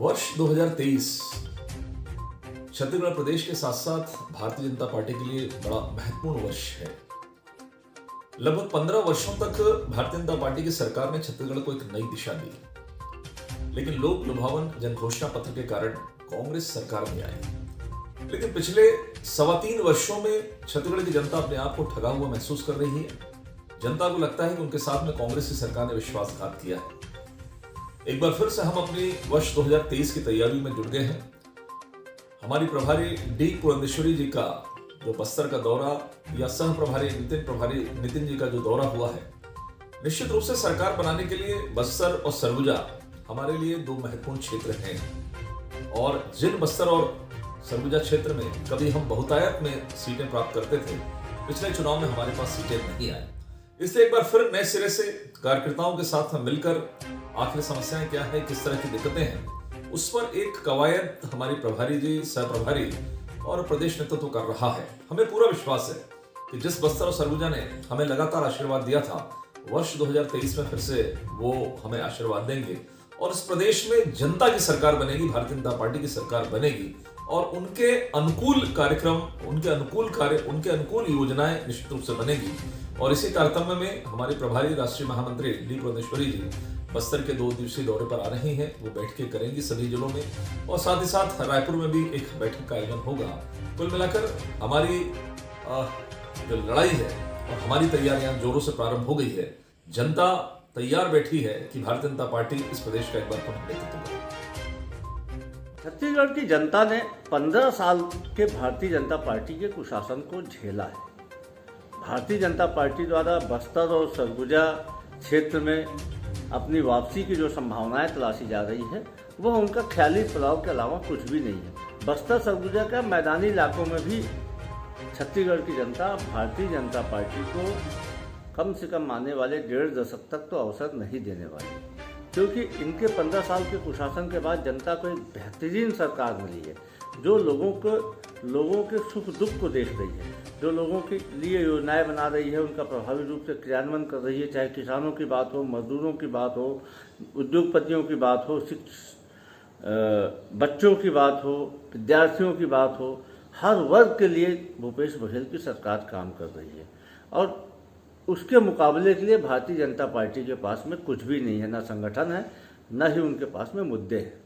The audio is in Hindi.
वर्ष 2023 छत्तीसगढ़ प्रदेश के साथ साथ भारतीय जनता पार्टी के लिए बड़ा महत्वपूर्ण वर्ष है। लगभग 15 वर्षों तक भारतीय जनता पार्टी की सरकार ने छत्तीसगढ़ को एक नई दिशा दी, लेकिन लोक लुभावन जन घोषणा पत्र के कारण कांग्रेस सरकार में आई। लेकिन पिछले 3.25 वर्षों में छत्तीसगढ़ की जनता अपने आप को ठगा हुआ महसूस कर रही है। जनता को लगता है कि उनके साथ में कांग्रेस की सरकार ने विश्वासघात किया है। एक बार फिर से हम अपनी वर्ष 2023 की तैयारी में जुट गए हैं। हमारी प्रभारी डी पुरंदेश्वरी जी का जो बस्तर का दौरा या सह प्रभारी नितिन जी का जो दौरा हुआ है, निश्चित रूप से सरकार बनाने के लिए बस्तर और सरगुजा हमारे लिए दो महत्वपूर्ण क्षेत्र हैं। और जिन बस्तर और सरगुजा क्षेत्र में कभी हम बहुतायत में सीटें प्राप्त करते थे, पिछले चुनाव में हमारे पास सीटें नहीं आई। इसलिए एक बार फिर नए सिरे से कार्यकर्ताओं के साथ हम मिलकर आखिर समस्याएं क्या है, किस तरह की दिक्कतें हैं, उस पर एक कवायद हमारी प्रभारी जी, सह प्रभारी और प्रदेश नेतृत्व कर रहा है। हमें पूरा विश्वास है कि जिस बस्तर और सरगुजा ने हमें लगातार आशीर्वाद दिया था, वर्ष 2023 में फिर से वो हमें आशीर्वाद देंगे और इस प्रदेश में जनता की सरकार बनेगी, भारतीय जनता पार्टी की सरकार बनेगी और उनके अनुकूल कार्यक्रम, उनके अनुकूल कार्य, उनके अनुकूल योजनाएं निश्चित रूप से बनेगी। और इसी तारतम्य में हमारी प्रभारी राष्ट्रीय महामंत्री डी पुरंदेश्वरी जी बस्तर के 2 दिवसीय दौरे पर आ रही हैं। वो बैठकें करेंगी सभी जिलों में और साथ ही साथ रायपुर में भी एक बैठक का आयोजन होगा। कुल मिलाकर हमारी जो लड़ाई है और हमारी तैयारियां जोरों से प्रारंभ हो गई है। जनता तैयार बैठी है कि भारतीय जनता पार्टी इस प्रदेश का एक बार पुनः नेतृत्व करे। छत्तीसगढ़ की जनता ने 15 साल के भारतीय जनता पार्टी के कुशासन को झेला है। भारतीय जनता पार्टी द्वारा बस्तर और सरगुजा क्षेत्र में अपनी वापसी की जो संभावनाएं तलाशी जा रही है, वह उनका ख्याली पुलाव के अलावा कुछ भी नहीं है। बस्तर सरगुजा का मैदानी इलाकों में भी छत्तीसगढ़ की जनता भारतीय जनता पार्टी को कम से कम आने वाले 1.5 दशक तक तो अवसर नहीं देने वाली, क्योंकि इनके 15 साल के कुशासन के बाद जनता को एक बेहतरीन सरकार मिली है, जो लोगों के सुख दुख को देख रही है, जो लोगों के लिए योजनाएं बना रही है, उनका प्रभावी रूप से क्रियान्वयन कर रही है। चाहे किसानों की बात हो, मजदूरों की बात हो, उद्योगपतियों की बात हो, बच्चों की बात हो, विद्यार्थियों की बात हो, हर वर्ग के लिए भूपेश बघेल की सरकार काम कर रही है। और उसके मुकाबले के लिए भारतीय जनता पार्टी के पास में कुछ भी नहीं है, ना संगठन है, न ही उनके पास में मुद्दे हैं।